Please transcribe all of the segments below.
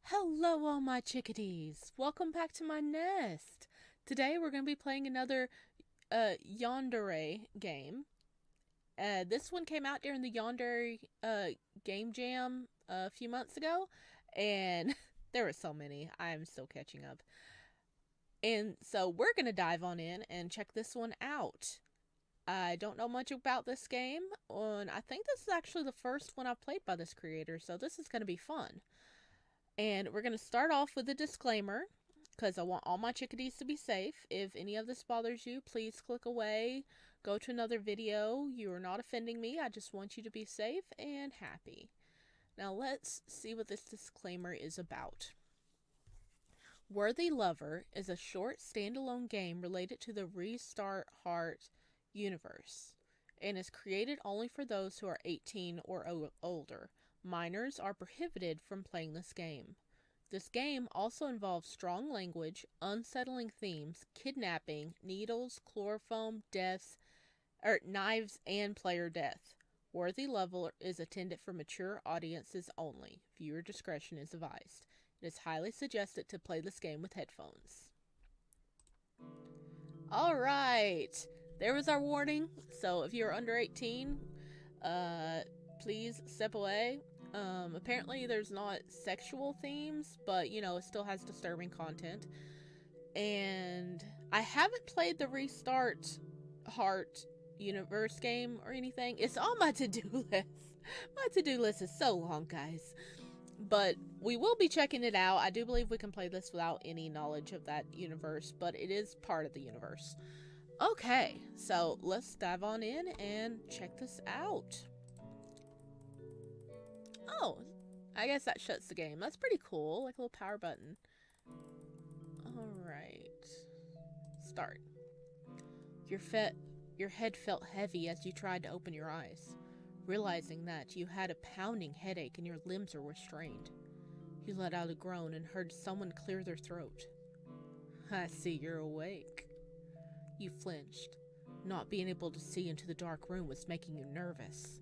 Hello, all my chickadees. Welcome back to my nest. Today we're going to be playing another Yandere game. This one came out during the Yandere game jam a few months ago, and there were so many. I'm still catching up. And so we're going to dive on in and check this one out. I don't know much about this game, and I think this is actually the first one I've played by this creator, so this is going to be fun. And we're going to start off with a disclaimer because I want all my chickadees to be safe. If any of this bothers you, please click away, go to another video. You are not offending me. I just want you to be safe and happy. Now let's see what this disclaimer is about. Worthy Lover is a short standalone game related to the Restart Heart universe and is created only for those who are 18 or older. Minors are prohibited from playing this game. This game also involves strong language, unsettling themes, kidnapping, needles, chloroform, knives, and player death. Worthy Level is intended for mature audiences only. Viewer discretion is advised. It is highly suggested to play this game with headphones. Alright, there was our warning. So if you're under 18, please step away. Apparently there's not sexual themes, but you know, it still has disturbing content. And I haven't played the Restart Heart universe game or anything. It's on my to-do list. My to-do list is so long, guys. But we will be checking it out. I do believe we can play this without any knowledge of that universe, but it is part of the universe. Okay, so let's dive on in and check this out. Oh, I guess that shuts the game. That's pretty cool, like a little power button. Alright. Start. Your head felt heavy as you tried to open your eyes, realizing that you had a pounding headache and your limbs were restrained. You let out a groan and heard someone clear their throat. I see you're awake. You flinched. Not being able to see into the dark room was making you nervous.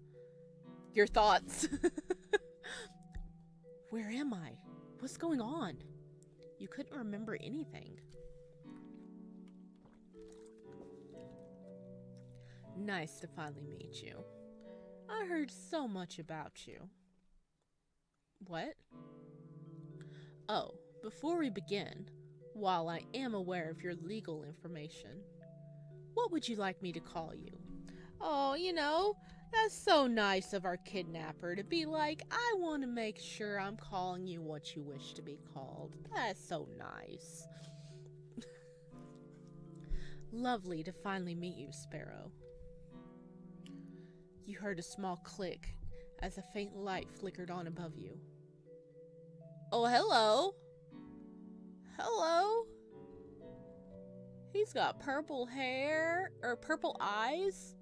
Your thoughts. Where am I? What's going on? You couldn't remember anything. Nice to finally meet you. I heard so much about you. What? Oh, before we begin, while I am aware of your legal information, what would you like me to call you? Oh, you know, that's so nice of our kidnapper to be like, I want to make sure I'm calling you what you wish to be called. That's so nice. Lovely to finally meet you, Sparrow. You heard a small click as a faint light flickered on above you. Oh, hello. Hello. He's got purple hair, or purple eyes.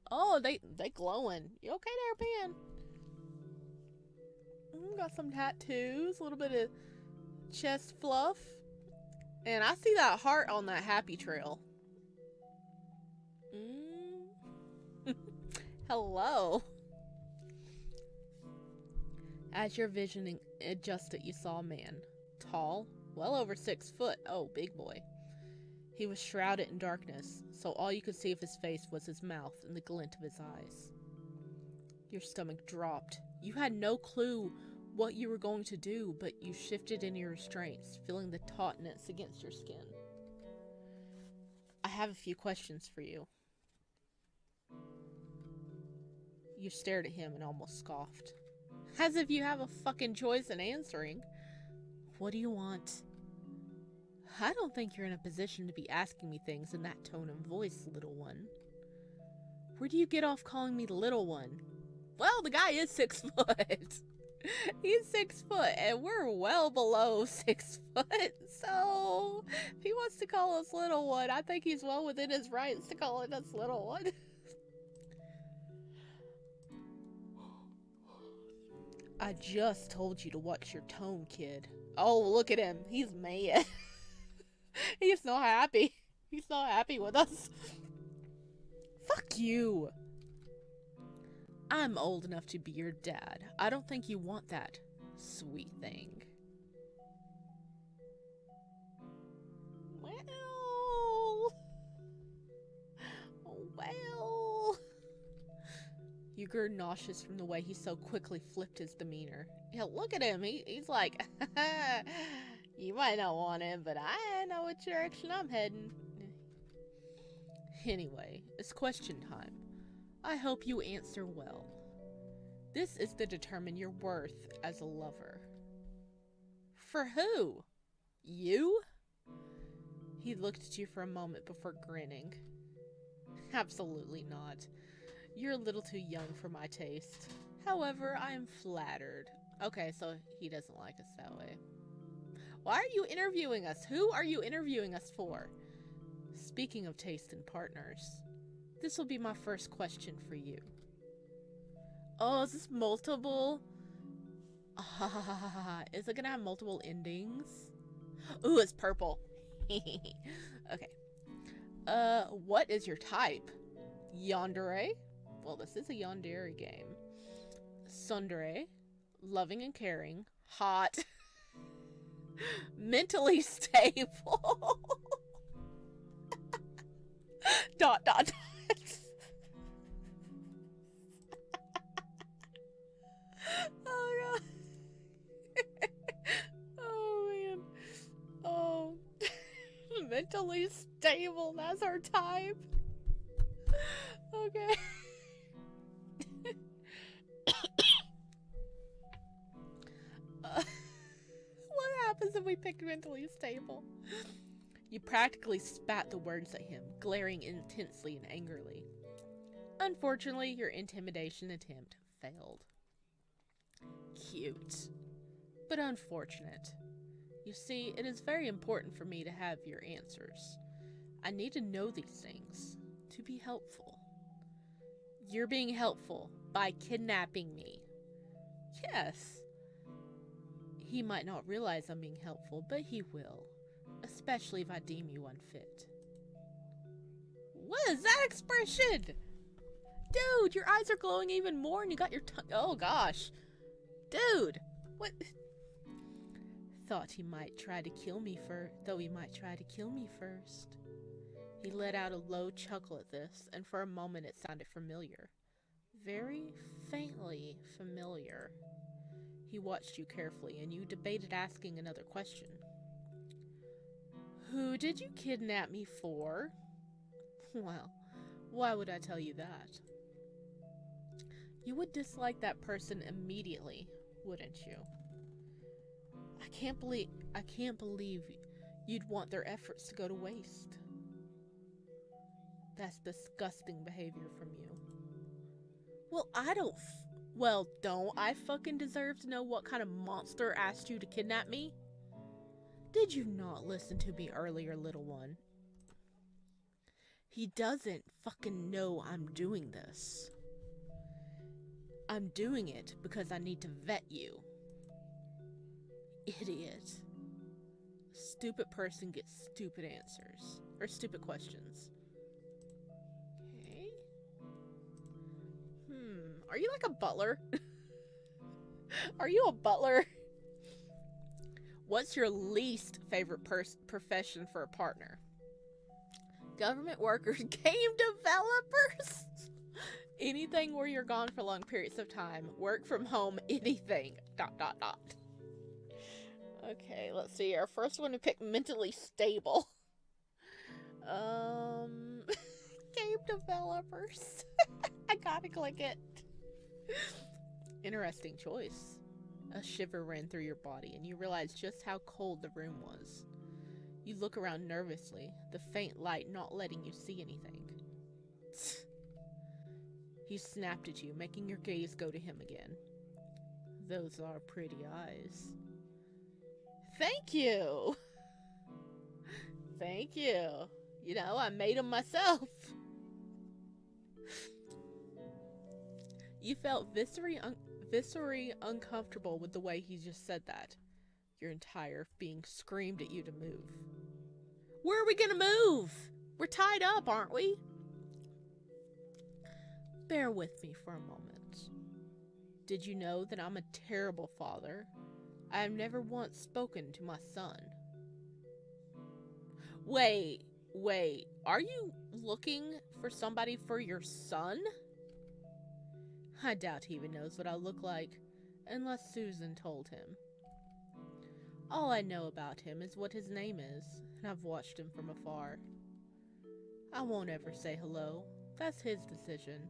Oh, they glowing. You okay there, Ben? Got some tattoos, a little bit of chest fluff. And I see that heart on that happy trail. Hello. As your vision adjusted, you saw a man. Tall, well over 6 foot. Oh, big boy. He was shrouded in darkness, so all you could see of his face was his mouth and the glint of his eyes. Your stomach dropped. You had no clue what you were going to do, but you shifted in your restraints, feeling the tautness against your skin. I have a few questions for you. You stared at him and almost scoffed. As if you have a fucking choice in answering. What do you want? I don't think you're in a position to be asking me things in that tone of voice, little one. Where do you get off calling me the little one? Well, the guy is 6 foot. He's 6 foot, and we're well below 6 foot. So, if he wants to call us little one, I think he's well within his rights to call us little one. I just told you to watch your tone, kid. Oh, look at him. He's mad. He's not happy. He's not happy with us. Fuck you. I'm old enough to be your dad. I don't think you want that, sweet thing. Oh, well. You grew nauseous from the way he so quickly flipped his demeanor. Yeah, look at him. He's like, you might not want him, but I know which direction I'm heading. Anyway, it's question time. I hope you answer well. This is to determine your worth as a lover. For who? You? He looked at you for a moment before grinning. Absolutely not. You're a little too young for my taste. However, I am flattered. Okay, so he doesn't like us that way. Why are you interviewing us? Who are you interviewing us for? Speaking of taste in partners, this will be my first question for you. Oh, is this multiple? Is it gonna have multiple endings? Ooh, it's purple. Okay. What is your type? Yandere? Well, this is a Yandere game. Tsundere. Loving and caring. Hot. Mentally stable. dot, dot, dot. Oh, God. Oh, man. Oh. Mentally stable. That's our type. Okay. What happens if we pick mentally stable? You practically spat the words at him, glaring intensely and angrily. Unfortunately, your intimidation attempt failed. Cute. But unfortunate. You see, it is very important for me to have your answers. I need to know these things to be helpful. You're being helpful by kidnapping me. Yes. He might not realize I'm being helpful, but he will. Especially if I deem you unfit. What is that expression? Dude, your eyes are glowing even more and you got your tongue. Oh gosh. Dude, what? Thought he might try to kill me first. He let out a low chuckle at this, and for a moment it sounded familiar. Very faintly familiar. He watched you carefully, and you debated asking another question. Who did you kidnap me for? Well, why would I tell you that? You would dislike that person immediately, wouldn't you? I can't believe you'd want their efforts to go to waste. That's disgusting behavior from you. Well, don't I fucking deserve to know what kind of monster asked you to kidnap me? Did you not listen to me earlier, little one? He doesn't fucking know I'm doing this. I'm doing it because I need to vet you. Idiot. Stupid person gets stupid answers. Or stupid questions. Okay. Are you like a butler? Are you a butler? What's your least favorite profession for a partner? Government workers, game developers, anything where you're gone for long periods of time, work from home, anything, ... Okay, let's see. Our first one to pick mentally stable. Game developers. I gotta click it. Interesting choice. A shiver ran through your body, and you realized just how cold the room was. You look around nervously, the faint light not letting you see anything. He snapped at you, making your gaze go to him again. Those are pretty eyes. Thank you! Thank you. You know, I made them myself. You felt viscerally uncomfortable with the way he just said that. Your entire being screamed at you to move. Where are we gonna move? We're tied up, aren't we? Bear with me for a moment. Did you know that I'm a terrible father? I have never once spoken to my son. Wait. Are you looking for somebody for your son? I doubt he even knows what I look like, unless Susan told him. All I know about him is what his name is, and I've watched him from afar. I won't ever say hello. That's his decision.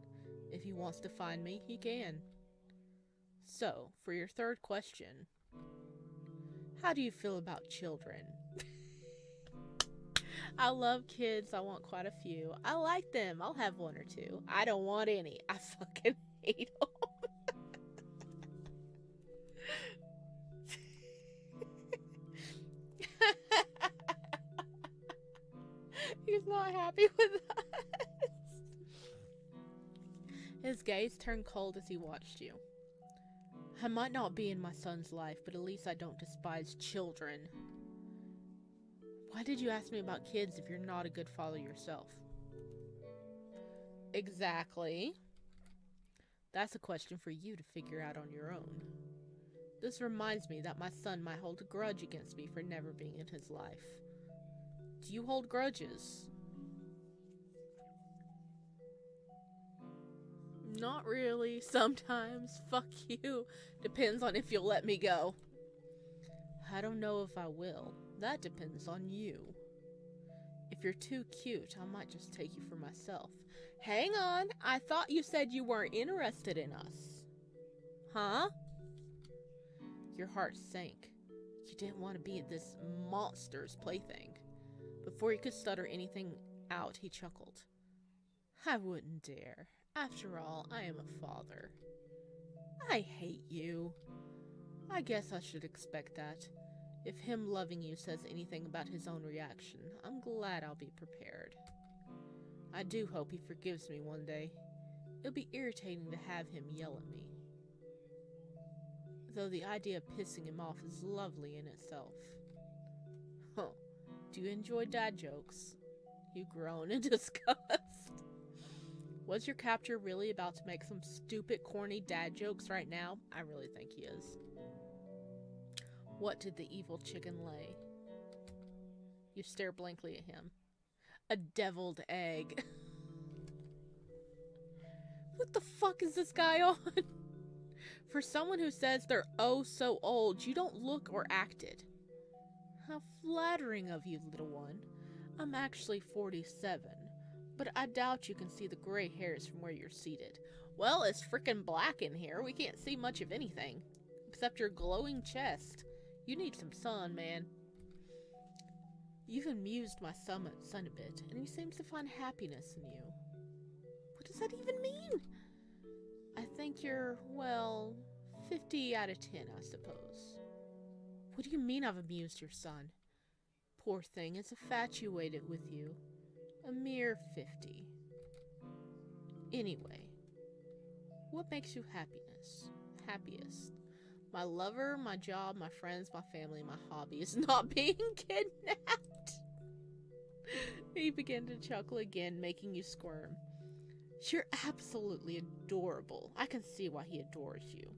If he wants to find me, he can. So, for your third question, how do you feel about children? I love kids. I want quite a few. I like them. I'll have one or two. I don't want any. I fucking hate them. He's not happy with us. His gaze turned cold as he watched you. I might not be in my son's life, but at least I don't despise children. Why did you ask me about kids if you're not a good father yourself? Exactly. That's a question for you to figure out on your own. This reminds me that my son might hold a grudge against me for never being in his life. Do you hold grudges? Not really. Sometimes. Fuck you. Depends on if you'll let me go. I don't know if I will. That depends on you. If you're too cute, I might just take you for myself. Hang on. I thought you said you weren't interested in us. Huh? Your heart sank. You didn't want to be this monster's plaything. Before he could stutter anything out, he chuckled. I wouldn't dare. After all, I am a father. I hate you. I guess I should expect that. If him loving you says anything about his own reaction, I'm glad I'll be prepared. I do hope he forgives me one day. It'll be irritating to have him yell at me. Though the idea of pissing him off is lovely in itself. Huh. Do you enjoy dad jokes? You groan in disgust. Was your captor really about to make some stupid, corny dad jokes right now? I really think he is. What did the evil chicken lay? You stare blankly at him. A deviled egg. What the fuck is this guy on? For someone who says they're oh so old, you don't look or act it. How flattering of you, little one. I'm actually 47, but I doubt you can see the gray hairs from where you're seated. Well, it's frickin' black in here. We can't see much of anything, except your glowing chest. You need some sun, man. You've amused my son a bit, and he seems to find happiness in you. What does that even mean? I think you're, well, 50 out of 10, I suppose. What do you mean I've amused your son? Poor thing is infatuated with you. A mere 50. Anyway, what makes you happiest? My lover, my job, my friends, my family, my hobby is not being kidnapped. He began to chuckle again, making you squirm. You're absolutely adorable. I can see why he adores you.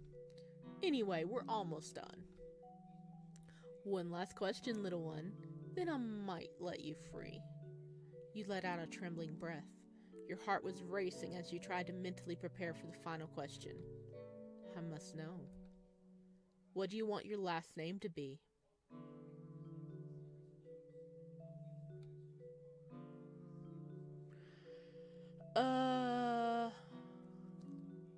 Anyway, we're almost done. One last question, little one. Then I might let you free. You let out a trembling breath. Your heart was racing as you tried to mentally prepare for the final question. I must know. What do you want your last name to be?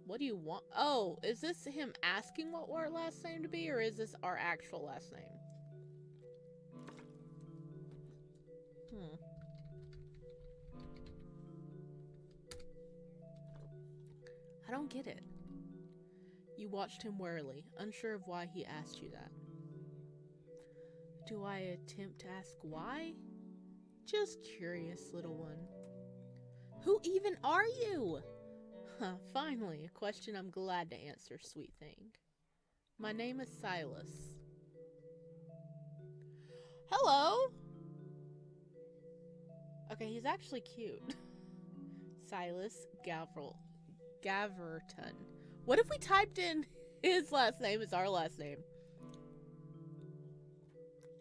What do you want? Oh, is this him asking what our last name to be, or is this our actual last name? I don't get it. You watched him warily, unsure of why he asked you that. Do I attempt to ask why? Just curious, little one. Who even are you? Finally, a question I'm glad to answer, sweet thing. My name is Silas. Hello! Okay, he's actually cute. Silas Gaverton. What if we typed in his last name as our last name?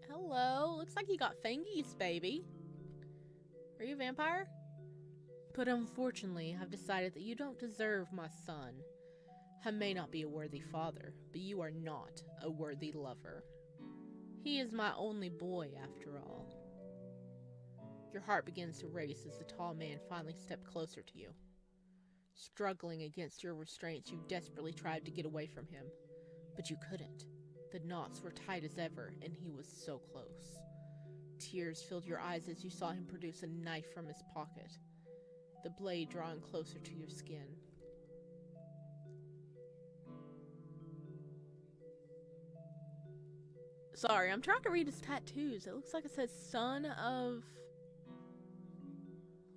Hello, looks like you got fingies, baby. Are you a vampire? But unfortunately, I've decided that you don't deserve my son. I may not be a worthy father, but you are not a worthy lover. He is my only boy, after all. Your heart begins to race as the tall man finally stepped closer to you. Struggling against your restraints, you desperately tried to get away from him, but you couldn't. The knots were tight as ever, and he was so close. Tears filled your eyes as you saw him produce a knife from his pocket, the blade drawing closer to your skin. Sorry, I'm trying to read his tattoos. It looks like it says son of...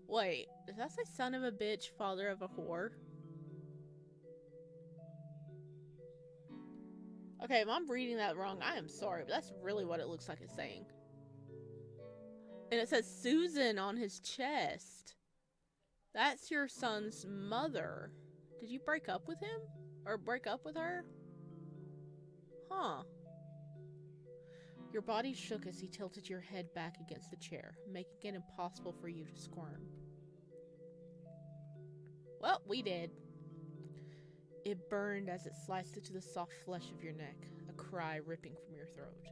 Wait, does that say son of a bitch, father of a whore? Okay, if I'm reading that wrong, I am sorry, but that's really what it looks like it's saying. And it says Susan on his chest. That's your son's mother. Did you break up with him? Or break up with her? Huh. Your body shook as he tilted your head back against the chair, making it impossible for you to squirm. Well, we did. It burned as it sliced into the soft flesh of your neck, a cry ripping from your throat.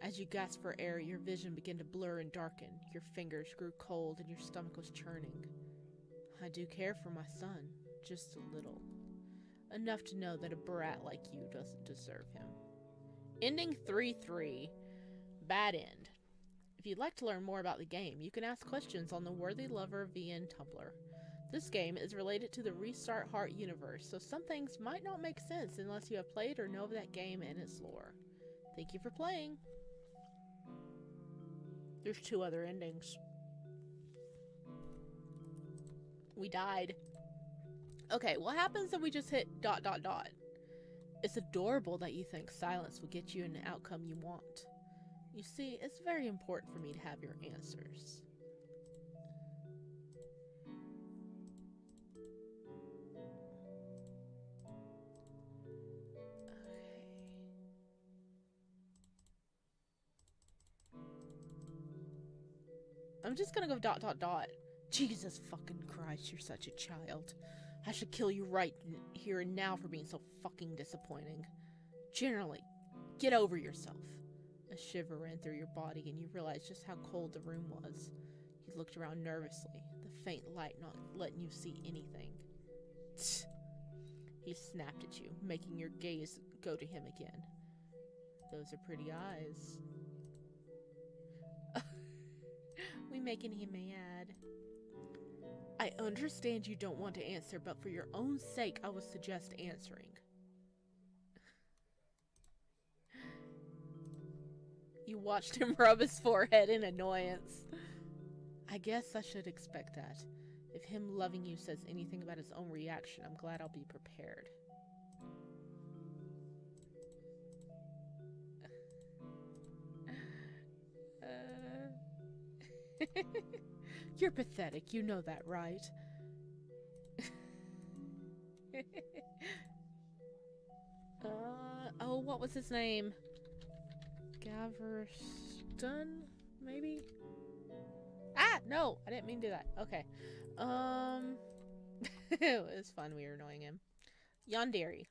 As you gasped for air, your vision began to blur and darken. Your fingers grew cold and your stomach was churning. I do care for my son, just a little. Enough to know that a brat like you doesn't deserve him. Ending 3-3. Bad end. If you'd like to learn more about the game, you can ask questions on the Worthy Lover VN Tumblr. This game is related to the Restart Heart universe, so some things might not make sense unless you have played or know of that game and its lore. Thank you for playing. There's 2 other endings. We died. Okay, what happens if we just hit ... It's adorable that you think silence will get you an outcome you want. You see, it's very important for me to have your answers. I'm just gonna go ... Jesus fucking Christ, you're such a child. I should kill you right here and now for being so fucking disappointing. Generally, get over yourself. A shiver ran through your body and you realized just how cold the room was. You looked around nervously, the faint light not letting you see anything. Tch. He snapped at you, making your gaze go to him again. Those are pretty eyes. We making him mad. I understand you don't want to answer, but for your own sake, I would suggest answering. You watched him rub his forehead in annoyance. I guess I should expect that. If him loving you says anything about his own reaction, I'm glad I'll be prepared. You're pathetic, you know that, right? Oh, what was his name? Gaverston, maybe? Ah, no, I didn't mean to do that. Okay. It was fun, we were annoying him. Yandere.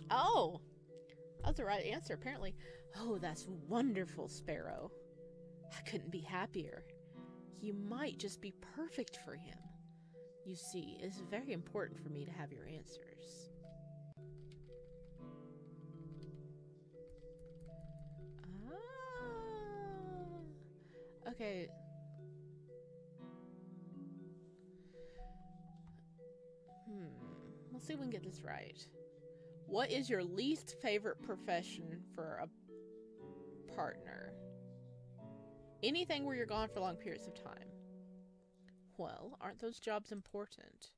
Oh, that's the right answer, apparently. Oh, that's wonderful, Sparrow. I couldn't be happier. You might just be perfect for him. You see, it's very important for me to have your answers. Okay. Let's see if we can get this right. What is your least favorite profession for a partner? Anything where you're gone for long periods of time. Well, aren't those jobs important?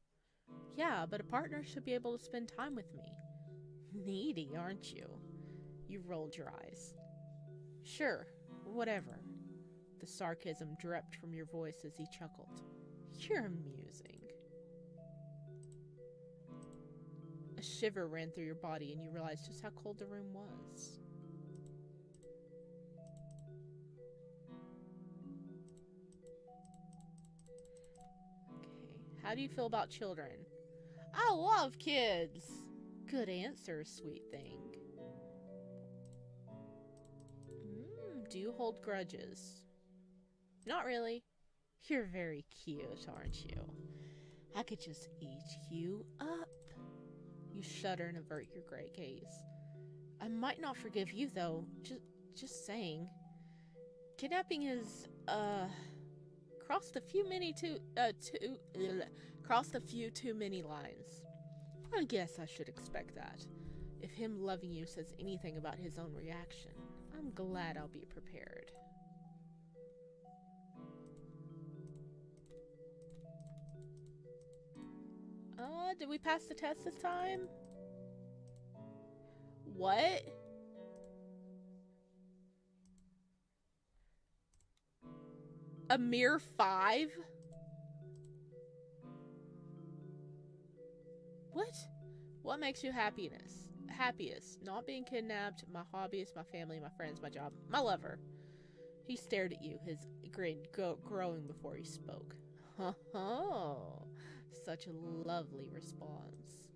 Yeah, but a partner should be able to spend time with me. Needy, aren't you? You rolled your eyes. Sure, whatever. The sarcasm dripped from your voice as he chuckled. You're amusing. A shiver ran through your body and you realized just how cold the room was. How do you feel about children? I love kids. Good answer, sweet thing. Do you hold grudges? Not really. You're very cute, aren't you? I could just eat you up. You shudder and avert your gray gaze. I might not forgive you, though. Just saying. Kidnapping is, crossed a few too many lines. I guess I should expect that. If him loving you says anything about his own reaction, I'm glad I'll be prepared. Did we pass the test this time? What? A mere 5? What? What makes you happiest? Not being kidnapped, my hobbies, my family, my friends, my job, my lover. He stared at you, his grin growing before he spoke. Oh, such a lovely response.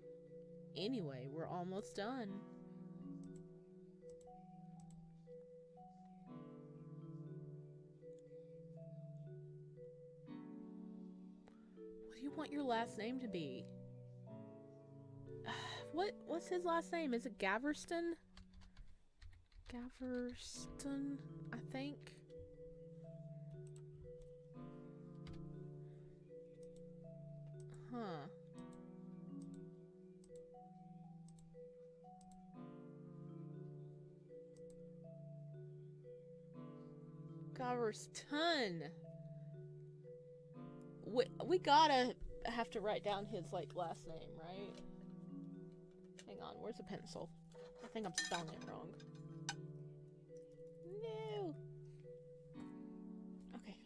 Anyway, we're almost done. What do you want your last name to be? What's his last name? Is it Gaverston? Gaverston, I think. Huh. Gaverston. We gotta have to write down his last name, right? Hang on, where's the pencil? I think I'm spelling it wrong. No. Okay.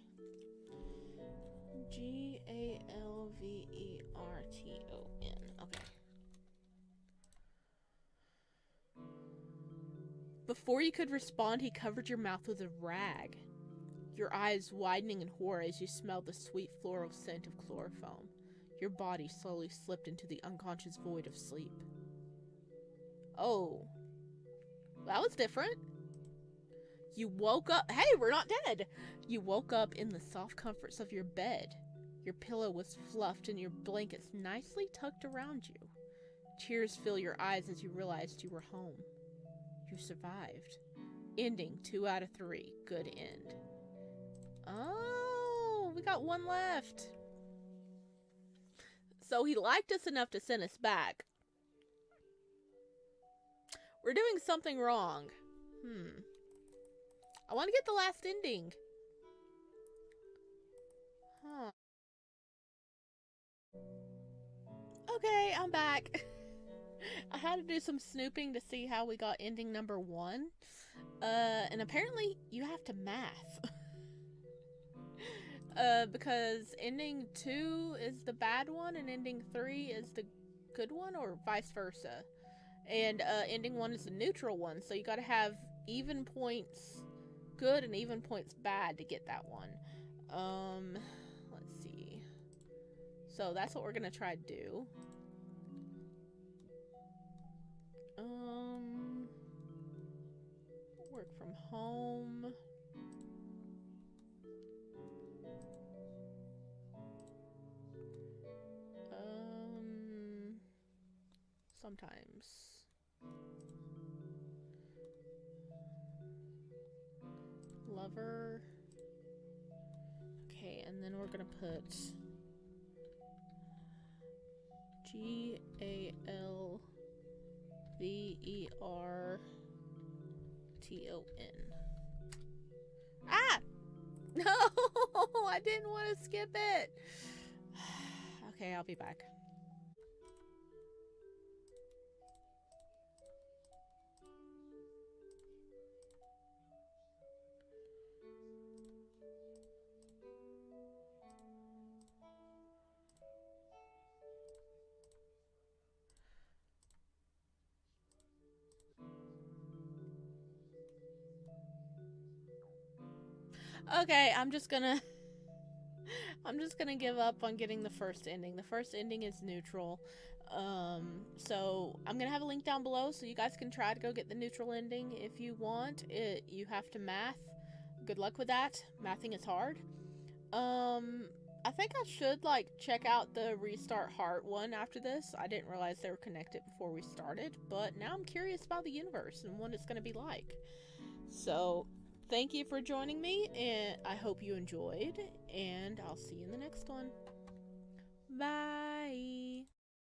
Galverton. Okay. Before you could respond, he covered your mouth with a rag, your eyes widening in horror as you smelled the sweet floral scent of chloroform. Your body slowly slipped into the unconscious void of sleep. Oh. That was different. You woke up. Hey, we're not dead. You woke up in the soft comforts of your bed. Your pillow was fluffed and your blankets nicely tucked around you. Tears fill your eyes as you realized you were home. You survived. Ending 2 out of 3. Good end. Oh, we got one left. So he liked us enough to send us back. We're doing something wrong. I want to get the last ending. Huh. Okay, I'm back. I had to do some snooping to see how we got ending number 1. And apparently you have to math. Because ending 2 is the bad one and ending 3 is the good one, or vice versa. And ending 1 is the neutral one, so you gotta have even points good and even points bad to get that one. Let's see. So that's what we're gonna try to do. Work from home. Sometimes. Lover. Okay, and then we're gonna put Galverton. Ah! No! I didn't want to skip it. Okay, I'll be back. Okay, I'm just gonna I'm just gonna give up on getting the first ending. The first ending is neutral. So I'm gonna have a link down below so you guys can try to go get the neutral ending if you want. You have to math. Good luck with that. Mathing is hard. I think I should like check out the restart heart one after this. I didn't realize they were connected before we started, but now I'm curious about the universe and what it's gonna be like. So thank you for joining me, and I hope you enjoyed, and I'll see you in the next one. Bye.